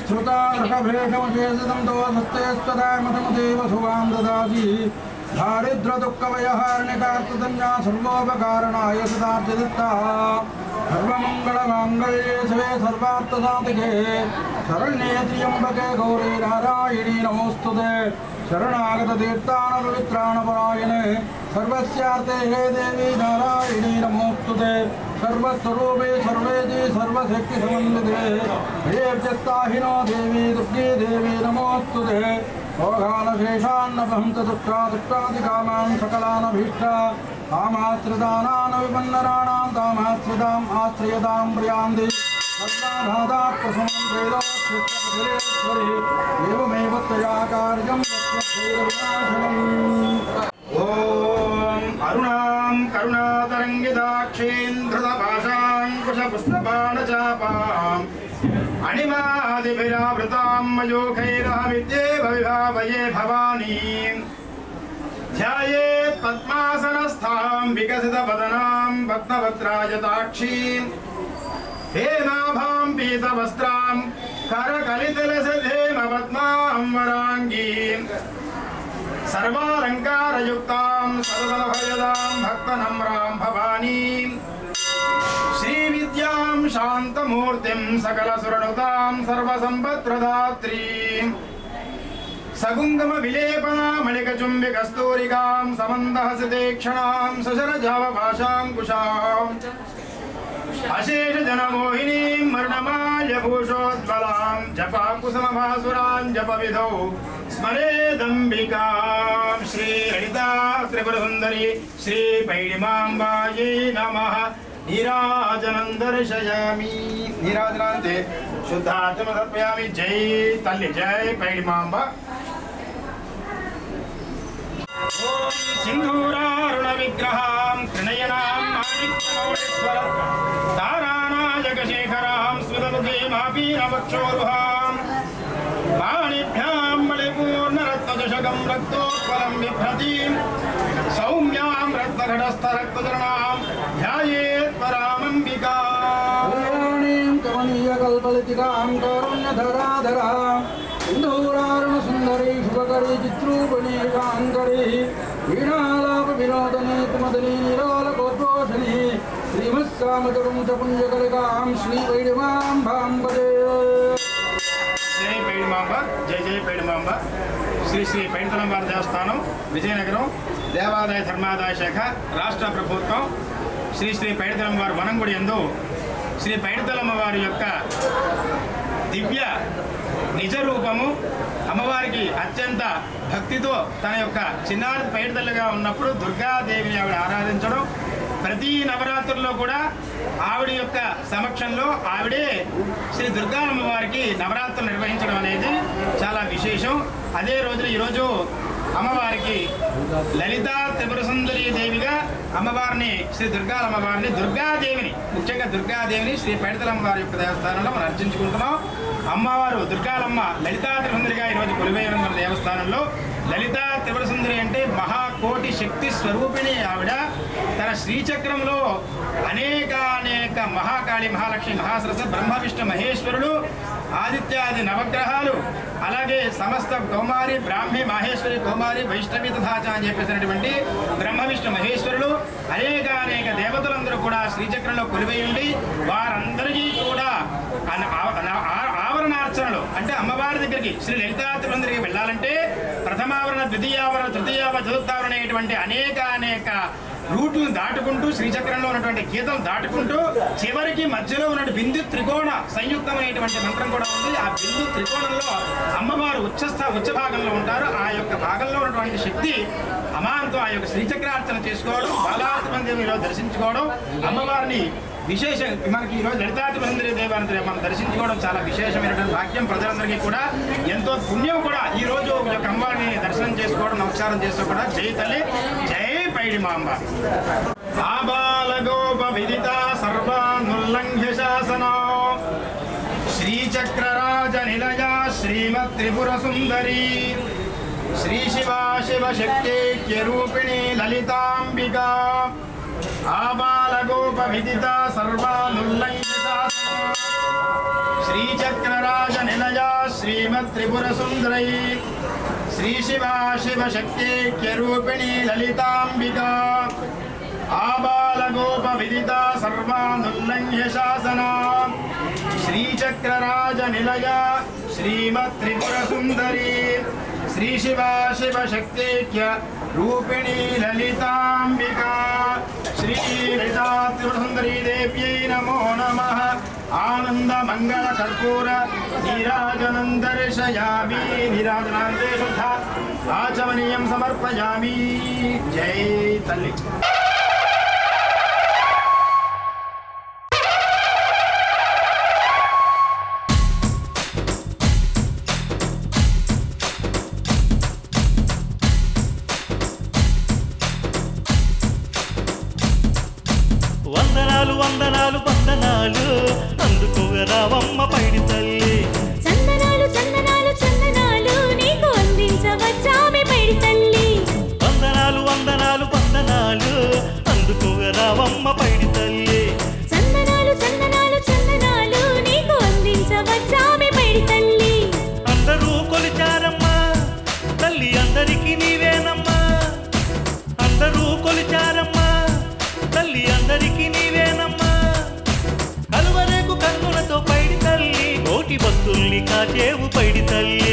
श्रुता ऋषभेषमशेषितं तव सत्यस्तदामतमदेव शुभां ददाति दारिद्र्यदुःखभयहारिणिकार्ततन्या सर्वोपकारणाय सदार्जदित्ता सर्वमङ्गलमाङ्गल्ये शिवे सर्वार्थसाधिके शरण्ये त्र्यम्बके गौरी नारायणी नमोस्तुते शरणागततीर्थानपवित्राणपरायणे सर्वस्यार्थे हे देवी नारायणी नमोस्तुते सर्वस्वरूपे सर्वेति सर्वशक्तिसमन्विते हेर्यस्ताहिनो देवी दुर्गे देवी नमोस्तुते भोगानशेषान्नभंत दुष्टादिकामान् सकलानभीष्ट कामाश्रितानां विपन्नराणां कामाश्रिताम् आश्रयतां प्रियांति सर्वाबाधाप्रशमं प्रेदोक्षेत्रेश्वरी एवमेव तया कार्यं ओम अरुणां करुणातरङ्गिताक्षेन्द्रपाशाङ्कुशपुष्पबाणचापाम् अणिमादिभिरावृतां मयूखैरहमित्येव विभावये भवानीं ध्यायेत् पद्मासनस्थां विकसितवदनां भक्तभद्राजताक्षीं हेमाभां पीतवस्त्रां करकलितलसधेमपद्मां वराङ्गीं सर्वालङ्कारयुक्तां सर्वलभयदां भक्तनम्रां भवानीं श्रीविद्यां शान्तमूर्तिं सकलसुरनुतां सर्वसम्पत्प्रदात्रीं सगुङ्गमविलेपनामणिकचुम्बिकस्तूरिकां समन्दहसितेक्षणां सशरजावभाषाङ्कुशाम् अशेषजनमोहिनीं मर्णमाल्यभूषोज्ज्वलां जपाकुसुमभासुरां जपविधौ स्मरेदम्बिकां श्रीललिता त्रिपुरसुन्दरी श्रीपैडिमाम्बायै नमः नीराजनं दर्शयामि नीराजनान्ते शुद्धात्म समर्पयामि जय तल्ली जय पैडिमाम्बा ओम सिंधूरारुण विग्रहां त्रिनयनां माणिक्यमौलिस्वर तारानायकशेखरां स्मितमुखीमापीनवक्षोरुहां पाणिभ्यां बलिपूर्णरत्नचषकं रक्तोत्पलं बिभ्रतीं सौम्यां रत्नघटस्थरक्तचरणां ध्यायेत् परामम्बिकां कमनीयकल्पलितिकां कारुण्यधराधरां सिन्धूरारुणसुन्दरी शुभकरी चित्रूपिणी काङ्करी वीणालापविनोदनी कुमदनी निरालकोद्घोषणी श्रीमत्कामचपुञ्जपुञ्जकलिकां श्रीपैडिमाम्बां भजे जय पैडिमांबा जय जय पैडिमांबा श्री श्री पैडितलम्बार देवस्थाనం విజయనగరం దేవాదాయ ధర్మాదాయ శాఖ రాష్ట్ర ప్రభుత్వం శ్రీ శ్రీ పైడితలమ్మవారి వనంగుడి యందు శ్రీ పైడితలమ్మవారి యొక్క దివ్య నిజ రూపము అమ్మవారికి అత్యంత భక్తితో తన యొక్క చిన్నారి పైడితల్లిగా ఉన్నప్పుడు దుర్గాదేవిని ఆవిడ ఆరాధించడం ప్రతి నవరాత్రుల్లో కూడా ఆవిడ యొక్క సమక్షంలో ఆవిడే శ్రీ దుర్గామ్మవారికి నవరాత్రులు నిర్వహించడం అనేది చాలా విశేషం. అదే రోజున ఈరోజు అమ్మవారికి లలితా త్రిపురసుందరీ దేవిగా అమ్మవారిని శ్రీ దుర్గామ్మవారిని దుర్గాదేవిని ముఖ్యంగా దుర్గాదేవిని శ్రీ పైడితలమ్మవారి యొక్క దేవస్థానంలో మనం అర్చించుకుంటున్నాం. అమ్మవారు దుర్గాలమ్మ లలితా త్రిపురసుందరిగా ఈరోజు కొలువైన మన దేవస్థానంలో లలితా త్రిపురసుందరి అంటే మహాకోటి శక్తి స్వరూపిణి. ఆవిడ తన శ్రీచక్రంలో అనేక మహాకాళి మహాలక్ష్మి మహాసరస్వతి బ్రహ్మ విష్ణు మహేశ్వరుడు ఆదిత్యాది నవగ్రహాలు అలాగే సమస్త కౌమారి బ్రాహ్మి మాహేశ్వరి కౌమారి వైష్ణవి తథాచ అని చెప్పేసినటువంటి బ్రహ్మ విష్ణు మహేశ్వరులు అనేక దేవతలందరూ కూడా శ్రీచక్రంలో కొలువై ఉండి వారందరికీ కూడా ఆవరణార్చనలు అంటే అమ్మవారి దగ్గరికి శ్రీ లలితా త్రిపురసుందరికి వెళ్ళాలంటే ప్రథమావరణ ద్వితీయావరణ తృతీయావరణ చతుర్థావరణ అనేటువంటి అనేక రూట్లను దాటుకుంటూ శ్రీచక్రంలో ఉన్నటువంటి గీతలు దాటుకుంటూ చివరికి మధ్యలో ఉన్న బిందు త్రికోణ సంయుక్తమైనటువంటి మంత్రం కూడా ఉంది. ఆ బిందు త్రికోణంలో అమ్మవారు ఉచ్చ భాగంలో ఉంటారు. ఆ యొక్క భాగంలో ఉన్నటువంటి శక్తి అమాంతం ఆ యొక్క శ్రీచక్రార్చన చేసుకోవడం బాలాత్మందేవిలో దర్శించుకోవడం అమ్మవారిని విశేషం. మనకి ఈరోజు లలితా త్రిపురసుందరీ దేవాన్ని మనం దర్శించుకోవడం చాలా విశేషమైనటువంటి భాగ్యం. ప్రజలందరికీ కూడా ఎంతో పుణ్యం కూడా ఈ రోజు యొక్క అమ్మవారిని దర్శనం చేసుకోవడం నమస్కారం చేస్తూ కూడా జై తల్లి జై पैडिमांब आबालगोपविदित सर्वानुल्लंघ्य शासनो श्रीचक्रराज निलया श्रीमत्त्रिपुरसुंदरी श्री शिवा शिवशक्त्यैक्यरूपिणी ललितांबिका आबालगोपविदित सर्वानुल्लंघ्य शासनो శ్రీచక్రరాజ నిలయ శ్రీమత్రిపుర సుందరై శ్రీ శివా శివశక్తేక్యరూపిణి లలితాంబికా ఆబాలగోప విదిత సర్వానుల్లంఘ్య శాసన శ్రీచక్రరాజ నిలయ శ్రీమత్రిపుర సుందరి శ్రీ శివా శివశక్తేక్య రూపిణి లలితాంబికా శ్రీ లలితా త్రిపుర సుందరీ దేవ్యై నమో నమః ఆనంద మంగళ కర్పూర నీరాజనం దర్శయామి నీరాజనాంతే శుద్ధ ఆచమనీయం సమర్పయామి జై తల్లి. వందనాలు వందనాలు వందనాలు అందుకోగా రావమ్మ పైడి తల్లి. చందనాలు చందనాలు చందనాలు నీకు అందించవచ్చామి పైడి తల్లి. వందనాలు వందనాలు వందనాలు అందుకోగా రావమ్మ పైడి తల్లి. చందనాలు చందనాలు చందనాలు నీకు అందించవచ్చామి పైడి తల్లి. అందరూ కొలిచారమ్మా తల్లి అందరికీ నీవేనమ్మా. అందరూ కొలిచారమ్మా తల్లి అందరికీ నీవేనమ్మా. కలువరేకు కన్నులతో పైడి తల్లి కోటి భక్తుల్ని కాచేవు పైడి తల్లి.